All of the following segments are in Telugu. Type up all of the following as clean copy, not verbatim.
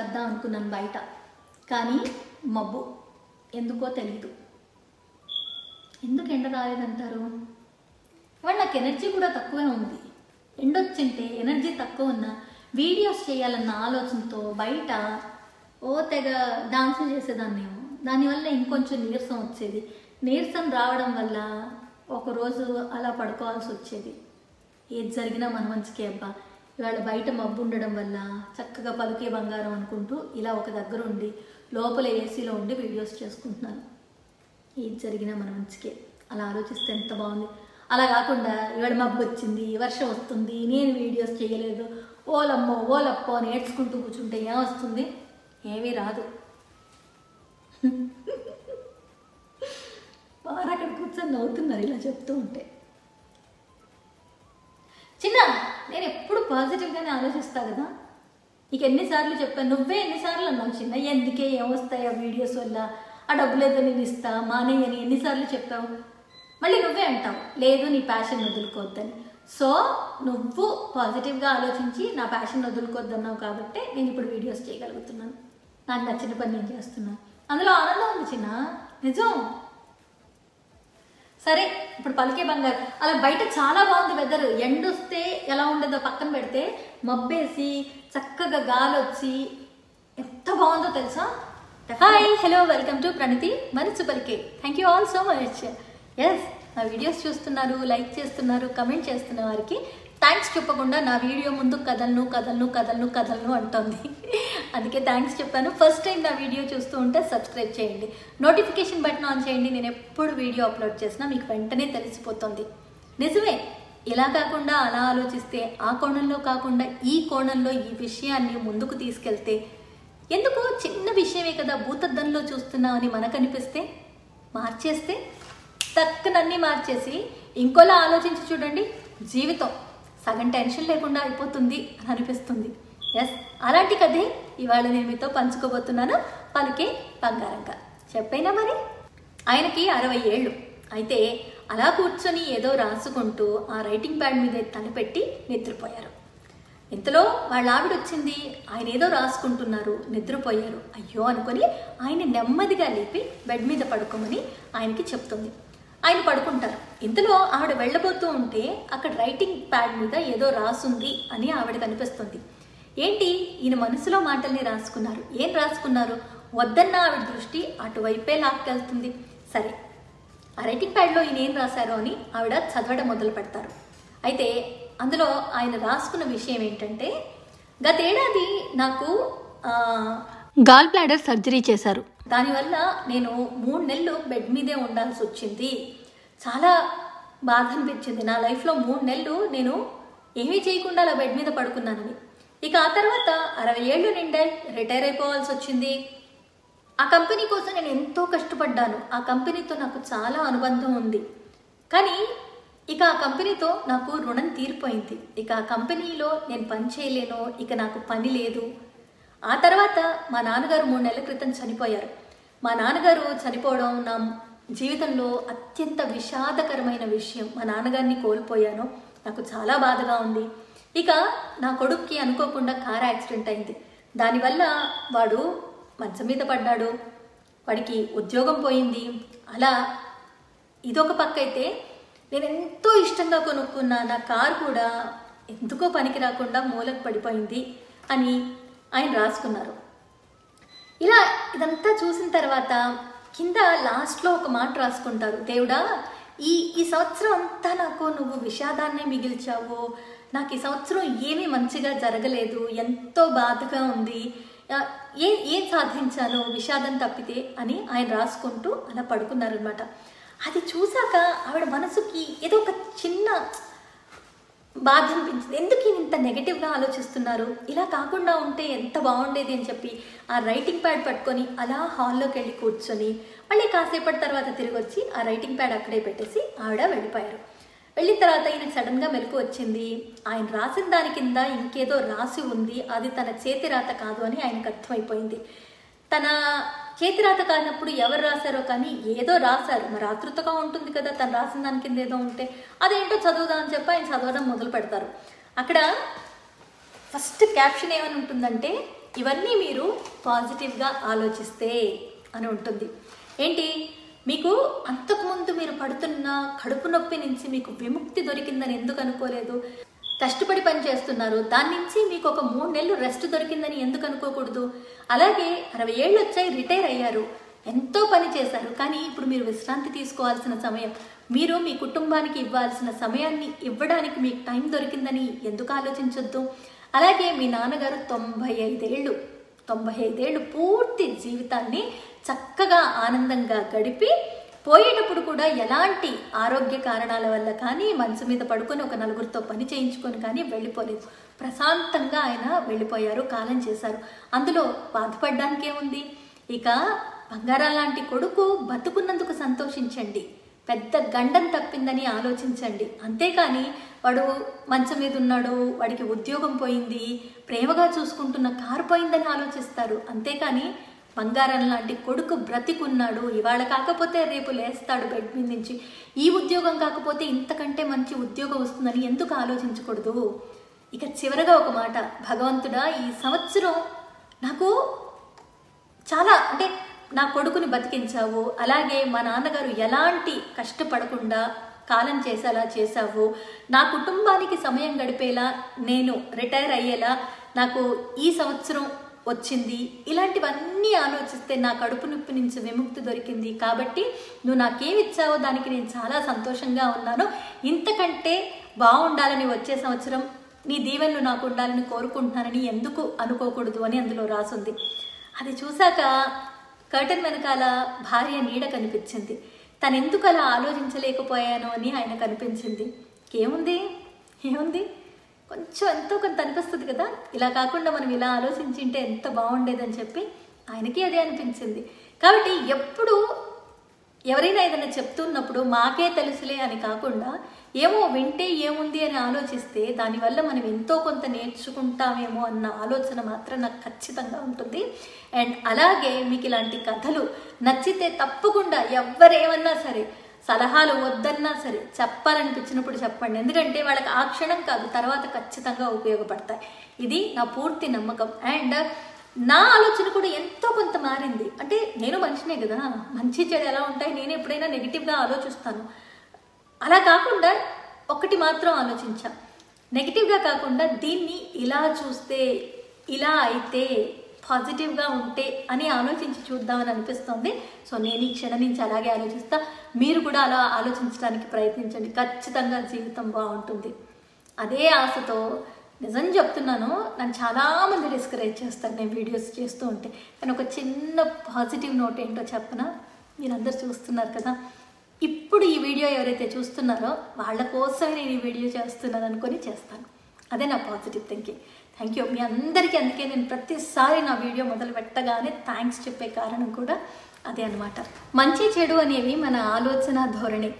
చేద్దాం అనుకున్నాను బయట, కానీ మబ్బు ఎందుకో తెలీదు. ఎందుకు ఎండ రాలేదంటారు? ఇవాళ నాకు ఎనర్జీ కూడా తక్కువే ఉంది. ఎండొచ్చింటే ఎనర్జీ తక్కువ ఉన్న వీడియోస్ చేయాలన్న ఆలోచనతో బయట తెగ డాన్సులు చేసేదాన్నేమో. దానివల్ల ఇంకొంచెం నీరసం వచ్చేది. నీరసం రావడం వల్ల ఒకరోజు అలా పడుకోవాల్సి వచ్చేది. ఏది జరిగినా మన మంచికే అబ్బా. ఇవాళ బయట మబ్బు ఉండడం వల్ల చక్కగా పలుకే బంగారం అనుకుంటూ ఇలా ఒక దగ్గర ఉండి లోపల ఏసీలో ఉండి వీడియోస్ చేసుకుంటున్నాను. ఏది జరిగినా మన మంచికే. అలా ఆలోచిస్తే ఎంత బాగుంది. అలా కాకుండా ఇవాళ మబ్బు వచ్చింది, వర్షం వస్తుంది, నేను వీడియోస్ చేయలేదు, ఓలమ్మో ఓలప్పో నేర్చుకుంటూ కూర్చుంటే ఏమొస్తుంది? ఏమీ రాదు. వారు అక్కడ కూర్చొని నవ్వుతున్నారు ఇలా చెప్తూ ఉంటే. చిన్న, నేను ఎప్పుడు పాజిటివ్గానే ఆలోచిస్తా కదా. నీకు ఎన్నిసార్లు చెప్పాను, నువ్వే ఎన్నిసార్లు అన్నావు చిన్న, ఎందుకే ఏమొస్తాయి ఆ వీడియోస్ వల్ల, ఆ డబ్బులు ఏదో నేను ఇస్తా మానేయని ఎన్నిసార్లు చెప్పావు. మళ్ళీ నువ్వే అంటావు లేదు నీ ప్యాషన్ వదులుకోవద్దని. సో నువ్వు పాజిటివ్గా ఆలోచించి నా ప్యాషన్ వదులుకోవద్దన్నావు కాబట్టి నేను ఇప్పుడు వీడియోస్ చేయగలుగుతున్నాను. నాకు నచ్చిన పని నేను చేస్తున్నాను, అందులో ఆనందం ఉంది చిన్న, నిజం. సరే, ఇప్పుడు పలికే బంగారు అలా బయట చాలా బాగుంది వెదర్. ఎండొస్తే ఎలా ఉండేదో పక్కన పెడితే మబ్బేసి చక్కగా గాలి వచ్చి ఎంత బాగుందో తెలుసా. Hi, hello, welcome to Pranathi మనసు పలికే. Thank you all so much. Yes, నా వీడియోస్ చూస్తున్నారు, లైక్ చేస్తున్నారు, కమెంట్ చేస్తున్న వారికి థ్యాంక్స్ చెప్పకుండా నా వీడియో ముందు కదలను కదలను కదలను కదలను అంటుంది. అందుకే థ్యాంక్స్ చెప్పాను. ఫస్ట్ టైం నా వీడియో చూస్తూ ఉంటే సబ్స్క్రైబ్ చేయండి, నోటిఫికేషన్ బటన్ ఆన్ చేయండి. నేను ఎప్పుడు వీడియో అప్లోడ్ చేసినా మీకు వెంటనే తెలిసిపోతుంది. నిజమే, ఇలా కాకుండా అలా ఆలోచిస్తే, ఆ కోణంలో కాకుండా ఈ కోణంలో ఈ విషయాన్ని ముందుకు తీసుకెళ్తే, ఎందుకు చిన్న విషయమే కదా భూతద్దంలో చూస్తున్నామని మనకు అనిపిస్తే, మార్చేస్తే తక్కనన్నీ మార్చేసి ఇంకోలా ఆలోచించి చూడండి, జీవితం సగం టెన్షన్ లేకుండా అయిపోతుంది అని అనిపిస్తుంది. ఎస్, అలాంటి కథే ఇవాళ నేను మీతో పంచుకోబోతున్నాను. పలికే బంగారంగా చెప్పైనా మరి. ఆయనకి 60 ఏళ్ళు. అయితే అలా కూర్చొని ఏదో రాసుకుంటూ ఆ రైటింగ్ ప్యాడ్ మీద తలపెట్టి నిద్రపోయారు. ఇంతలో వాళ్ళ ఆవిడ వచ్చింది. ఆయన ఏదో రాసుకుంటున్నారు, నిద్రపోయారు. అయ్యో అనుకొని ఆయన నెమ్మదిగా లేపి బెడ్ మీద పడుకోమని ఆయనకి చెప్తుంది. ఆయన పడుకుంటారు. ఇంతలో ఆవిడ వెళ్ళబోతూ ఉంటే అక్కడ రైటింగ్ ప్యాడ్ మీద ఏదో రాసుంది అని ఆవిడ కనిపిస్తుంది. ఏంటి, ఈయన మనసులో మాటల్ని రాసుకున్నారు. ఏం రాసుకున్నారు? వద్దన్న ఆవిడ దృష్టి అటువైపే లాక్కెళ్తుంది. సరే, ఆ రైటింగ్ ప్యాడ్లో ఈయన ఏం రాశారో అని ఆవిడ చదవడం మొదలు పెడతారు. అయితే అందులో ఆయన రాసుకున్న విషయం ఏంటంటే, గతేడాది నాకు గాల్ బ్లాడర్ సర్జరీ చేశారు. దానివల్ల నేను 3 నెలలు బెడ్ మీదే ఉండాల్సి వచ్చింది. చాలా బాధ అనిపించింది. నా లైఫ్లో 3 నెలలు నేను ఏమీ చేయకుండా అలా బెడ్ మీద పడుకున్నానని. ఇక ఆ తర్వాత 60 ఏళ్ళు నిండాయి, రిటైర్ అయిపోవాల్సి వచ్చింది. ఆ కంపెనీ కోసం నేను ఎంతో కష్టపడ్డాను. ఆ కంపెనీతో నాకు చాలా అనుబంధం ఉంది. కానీ ఇక ఆ కంపెనీతో నాకు రుణం తీరిపోయింది. ఇక ఆ కంపెనీలో నేను పని చేయలేను, ఇక నాకు పని లేదు. ఆ తర్వాత మా నాన్నగారు 3 నెలల క్రితం చనిపోయారు. మా నాన్నగారు చనిపోవడం నా జీవితంలో అత్యంత విషాదకరమైన విషయం. మా నాన్నగారిని కోల్పోయాను, నాకు చాలా బాధగా ఉంది. ఇక నా కొడుక్కి అనుకోకుండా కార్ యాక్సిడెంట్ అయింది. దానివల్ల వాడు మంచం మీద పడ్డాడు, వాడికి ఉద్యోగం పోయింది. అలా ఇదొక పక్క అయితే, నేను ఎంతో ఇష్టంగా కొనుక్కున్న నా కారు కూడా ఎందుకో పనికి రాకుండా మూలకు పడిపోయింది అని ఆయన రాసుకున్నారు. ఇలా ఇదంతా చూసిన తర్వాత కింద లాస్ట్లో ఒక మాట రాసుకుంటారు. దేవుడా, ఈ సంవత్సరం అంతా నాకు నువ్వు విషాదాన్నే మిగిల్చావు. నాకు ఈ సంవత్సరం ఏమీ మంచిగా జరగలేదు, ఎంతో బాధగా ఉంది, ఏం సాధించాను విషాదం తప్పితే అని ఆయన రాసుకుంటూ అలా పడుకున్నారనమాట. అది చూసాక ఆవిడ మనసుకి ఏదో ఒక చిన్న బాధ అనిపించింది. ఎందుకు ఇంత నెగటివ్గా ఆలోచిస్తున్నారు, ఇలా కాకుండా ఉంటే ఎంత బాగుండేది అని చెప్పి ఆ రైటింగ్ ప్యాడ్ పట్టుకొని అలా హాల్లోకి వెళ్ళి కూర్చొని మళ్ళీ కాసేపటి తర్వాత తిరిగి వచ్చి ఆ రైటింగ్ ప్యాడ్ అక్కడే పెట్టేసి ఆవిడ వెళ్ళిపోయారు. వెళ్ళిన తర్వాత ఈయనకు సడన్గా మెలకు వచ్చింది. ఆయన రాసిన దాని కింద ఇంకేదో రాసి ఉంది, అది తన చేతి రాత కాదు అని ఆయనకు అర్థమైపోయింది. తన చేతి రాత కానప్పుడు ఎవరు రాశారో కానీ ఏదో రాశారు. మరి ఆతృతగా ఉంటుంది కదా, తను రాసిన దాని కింద ఏదో ఉంటే అదేంటో చదువుదా అని చెప్పి ఆయన చదవడం మొదలు పెడతారు. అక్కడ ఫస్ట్ క్యాప్షన్ ఏమని ఉంటుందంటే, ఇవన్నీ మీరు పాజిటివ్గా ఆలోచిస్తే అని ఉంటుంది. ఏంటి, మీకు అంతకుముందు మీరు పడుతున్న కడుపు నొప్పి నుంచి మీకు విముక్తి దొరికిందని ఎందుకు అనుకోలేదు? కష్టపడి పని చేస్తున్నారు, దాని నుంచి మీకు ఒక 3 నెలలు రెస్ట్ దొరికిందని ఎందుకు అనుకోకూడదు? అలాగే 60 ఏళ్ళు వచ్చాయి, రిటైర్ అయ్యారు, ఎంతో పని చేశారు, కానీ ఇప్పుడు మీరు విశ్రాంతి తీసుకోవాల్సిన సమయం, మీరు మీ కుటుంబానికి ఇవ్వాల్సిన సమయాన్ని ఇవ్వడానికి మీకు టైం దొరికిందని ఎందుకు ఆలోచించొద్దు? అలాగే మీ నాన్నగారు 95 ఏళ్ళు పూర్తి జీవితాన్ని చక్కగా ఆనందంగా గడిపి పోయేటప్పుడు కూడా ఎలాంటి ఆరోగ్య కారణాల వల్ల కానీ మంచం మీద పడుకొని ఒక 4గురితో పని చేయించుకొని కానీ వెళ్ళిపోలేదు. ప్రశాంతంగా ఆయన వెళ్ళిపోయారు, కాలం చేశారు. అందులో బాధపడడానికి ఏముంది? ఇక బంగారం లాంటి కొడుకు బతుకున్నందుకు సంతోషించండి, పెద్ద గండం తప్పిందని ఆలోచించండి. అంతేకాని వాడు మంచం మీద ఉన్నాడు, వాడికి ఉద్యోగం పోయింది, ప్రేమగా చూసుకుంటున్న కారు పోయిందని ఆలోచిస్తారు. అంతేకాని బంగారం లాంటి కొడుకు బ్రతికున్నాడు, ఇవాళ కాకపోతే రేపు లేస్తాడు బెడ్ మీద నుంచి, ఈ ఉద్యోగం కాకపోతే ఇంతకంటే మంచి ఉద్యోగం వస్తుందని ఎందుకు ఆలోచించకూడదు? ఇక చివరగా ఒక మాట, భగవంతుడా ఈ సంవత్సరం నాకు చాలా నా కొడుకుని బతికించావు, అలాగే మా నాన్నగారు ఎలాంటి కష్టపడకుండా కాలం చేసేలా చేశావు, నా కుటుంబానికి సమయం గడిపేలా, నేను రిటైర్ అయ్యేలా నాకు ఈ సంవత్సరం వచ్చింది, ఇలాంటివన్నీ ఆలోచిస్తే నా కడుపు నొప్పి నుంచి విముక్తి దొరికింది, కాబట్టి నువ్వు నాకేమిచ్చావో దానికి నేను చాలా సంతోషంగా ఉన్నాను, ఇంతకంటే బాగుండాలని వచ్చే సంవత్సరం నీ దీవెనలు నాకు ఉండాలని కోరుకుంటున్నానని ఎందుకు అనుకోకూడదు అని అందులో రాసుంది. అది చూశాక కర్టన్ వెనకాల భార్య నీడ కనిపించింది. తను ఎందుకు అలా ఆలోచించలేకపోయాను అని ఆయన కనిపించింది. ఏముంది కొంచెం ఎంతో కొంత అనిపిస్తుంది కదా, ఇలా కాకుండా మనం ఇలా ఆలోచించింటే ఎంత బాగుండేదని చెప్పి ఆయనకి అదే అనిపించింది. కాబట్టి ఎప్పుడు ఎవరైనా ఏదైనా చెప్తున్నప్పుడు మాకే తెలుసులే అని కాకుండా ఏమో వింటే ఏముంది అని ఆలోచిస్తే దానివల్ల మనం ఎంతో కొంత నేర్చుకుంటామేమో అన్న ఆలోచన మాత్రం నాకు ఖచ్చితంగా ఉంటుంది. అండ్ అలాగే మీకు ఇలాంటి కథలు నచ్చితే తప్పకుండా ఎవరేమన్నా సరే, సలహాలు వద్దన్నా సరే చెప్పాలనిపించినప్పుడు చెప్పండి, ఎందుకంటే వాళ్ళకి ఆ క్షణం కాదు తర్వాత ఖచ్చితంగా ఉపయోగపడతాయి. ఇది నా పూర్తి నమ్మకం. అండ్ నా ఆలోచన కూడా ఎంతో కొంత మారింది. నేను మనిషినే కదా, మంచి చెడు ఎలా ఉంటాయి, నేను ఎప్పుడైనా నెగిటివ్గా ఆలోచిస్తాను, అలా కాకుండా ఒకటి మాత్రం ఆలోచించా, నెగిటివ్గా కాకుండా దీన్ని ఇలా చూస్తే, ఇలా అయితే, పాజిటివ్గా ఉంటే అని ఆలోచించి చూద్దామని అనిపిస్తుంది. సో నేను ఈ క్షణం నుంచి అలాగే ఆలోచిస్తా, మీరు కూడా అలా ఆలోచించడానికి ప్రయత్నించండి, ఖచ్చితంగా జీవితం బాగుంటుంది. అదే ఆశతో నిజం చెప్తున్నాను, నన్ను చాలామంది డిస్కరేజ్ చేస్తారు నేను వీడియోస్ చేస్తూ ఉంటే, కానీ ఒక చిన్న పాజిటివ్ నోట్ ఏంటో చెప్పనా? మీరందరూ చూస్తున్నారు కదా, ఇప్పుడు ఈ వీడియో ఎవరైతే చూస్తున్నారో వాళ్ళ కోసమే నేను ఈ వీడియో చేస్తున్నాను అనుకొని చేస్తాను. అదే నా పాజిటివ్ థింకింగ్. థ్యాంక్ యూ మీ అందరికీ. అందుకే నేను ప్రతిసారి నా వీడియో మొదలు పెట్టగానే థ్యాంక్స్ చెప్పే కారణం కూడా అదే అనమాట. మంచి చెడు అనేవి మన ఆలోచన ధోరణి.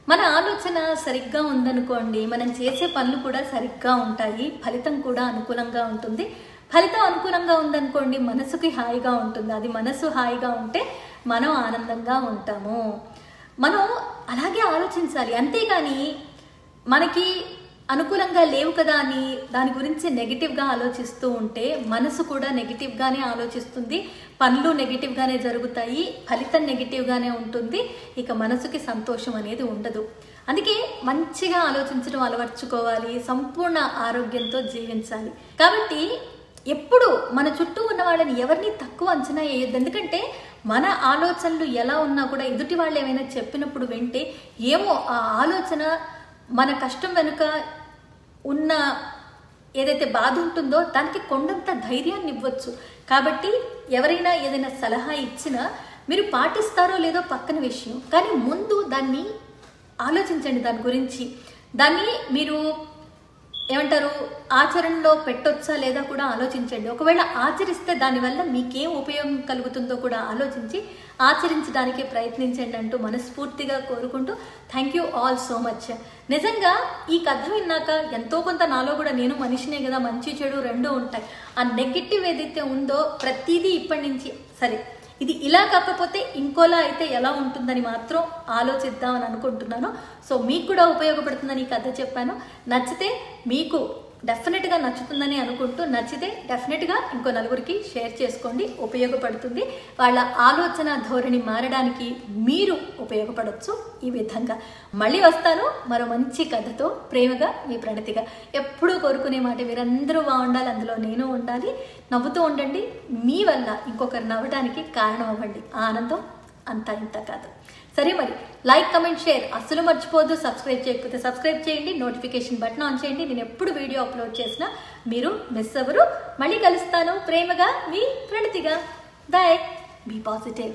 మన ఆలోచన సరిగ్గా ఉందనుకోండి, మనం చేసే పనులు కూడా సరిగ్గా ఉంటాయి, ఫలితం కూడా అనుకూలంగా ఉంటుంది. ఫలితం అనుకూలంగా ఉందనుకోండి, మనసుకి హాయిగా ఉంటుంది. అది మనసు హాయిగా ఉంటే మనం ఆనందంగా ఉంటాము. మనం అలాగే ఆలోచించాలి, అంతేగాని మనకి అనుకూలంగా లేవు కదా అని దాని గురించి నెగిటివ్గా ఆలోచిస్తూ ఉంటే మనసు కూడా నెగిటివ్గానే ఆలోచిస్తుంది, పనులు నెగిటివ్గానే జరుగుతాయి, ఫలితం నెగిటివ్గానే ఉంటుంది, ఇక మనసుకి సంతోషం అనేది ఉండదు. అందుకే మంచిగా ఆలోచించడం అలవర్చుకోవాలి, సంపూర్ణ ఆరోగ్యంతో జీవించాలి. కాబట్టి ఎప్పుడు మన చుట్టూ ఉన్న వాళ్ళని ఎవరిని తక్కువ అంచనా వేయద్దు, ఎందుకంటే మన ఆలోచనలు ఎలా ఉన్నా కూడా ఎదుటి వాళ్ళు ఏమైనా చెప్పినప్పుడు వింటే ఏమో ఆ ఆలోచన మన కష్టం వెనుక ఉన్న ఏదైతే బాధ ఉంటుందో దానికి కొండంత ధైర్యాన్ని ఇవ్వచ్చు. కాబట్టి ఎవరైనా ఏదైనా సలహా ఇచ్చినా మీరు పాటిస్తారో లేదో పక్కన విషయం, కానీ ముందు దాన్ని ఆలోచించండి, దాని గురించి దాన్ని మీరు ఏమంటారు ఆచరణలో పెట్టొచ్చా లేదా కూడా ఆలోచించండి. ఒకవేళ ఆచరిస్తే దానివల్ల మీకేం ఉపయోగం కలుగుతుందో కూడా ఆలోచించి ఆచరించడానికి ప్రయత్నించండి అంటూ మనస్ఫూర్తిగా కోరుకుంటూ thank you all so much. నిజంగా ఈ కథ విన్నాక ఎంతో కొంత నాలో కూడా నేను మనిషినే కదా, మంచి చెడు రెండూ ఉంటాయి, ఆ నెగిటివ్ ఏదైతే ఉందో ప్రతిదీ ఇప్పటి నుంచి సరే ఇది ఇలా కాకపోతే ఇంకోలా అయితే ఎలా ఉంటుందని మాత్రం ఆలోచిద్దామని అనుకుంటున్నాను. సో మీకు కూడా ఉపయోగపడుతుందని ఈ కథ చెప్పాను. నచ్చితే మీకు డెఫినెట్గా నచ్చుతుందని అనుకుంటూ, నచ్చితే డెఫినెట్గా ఇంకో నలుగురికి షేర్ చేసుకోండి, ఉపయోగపడుతుంది. వాళ్ళ ఆలోచన ధోరణి మారడానికి మీరు ఉపయోగపడవచ్చు ఈ విధంగా. మళ్ళీ వస్తాను మరో మంచి కథతో. ప్రేమగా మీ ప్రణతిగా. ఎప్పుడూ కోరుకునే మాట, మీరందరూ బాగుండాలి, అందులో నేను ఉండాలి. నవ్వుతూ ఉండండి. మీ వల్ల ఇంకొకరు నవ్వడానికి కారణం అవ్వండి. ఆనందం అంతా ఇంత కాదు. సరే మరి, లైక్, కమెంట్, షేర్ అస్సలు మర్చిపోద్దు. సబ్స్క్రైబ్ చేయకపోతే సబ్స్క్రైబ్ చేయండి. నోటిఫికేషన్ బటన్ ఆన్ చేయండి. నేను ఎప్పుడు వీడియో అప్లోడ్ చేసినా మీరు మిస్ అవ్వరు. మళ్ళీ కలుస్తాను. ప్రేమగా మీ ప్రణతిగా. బాయ్. Be positive.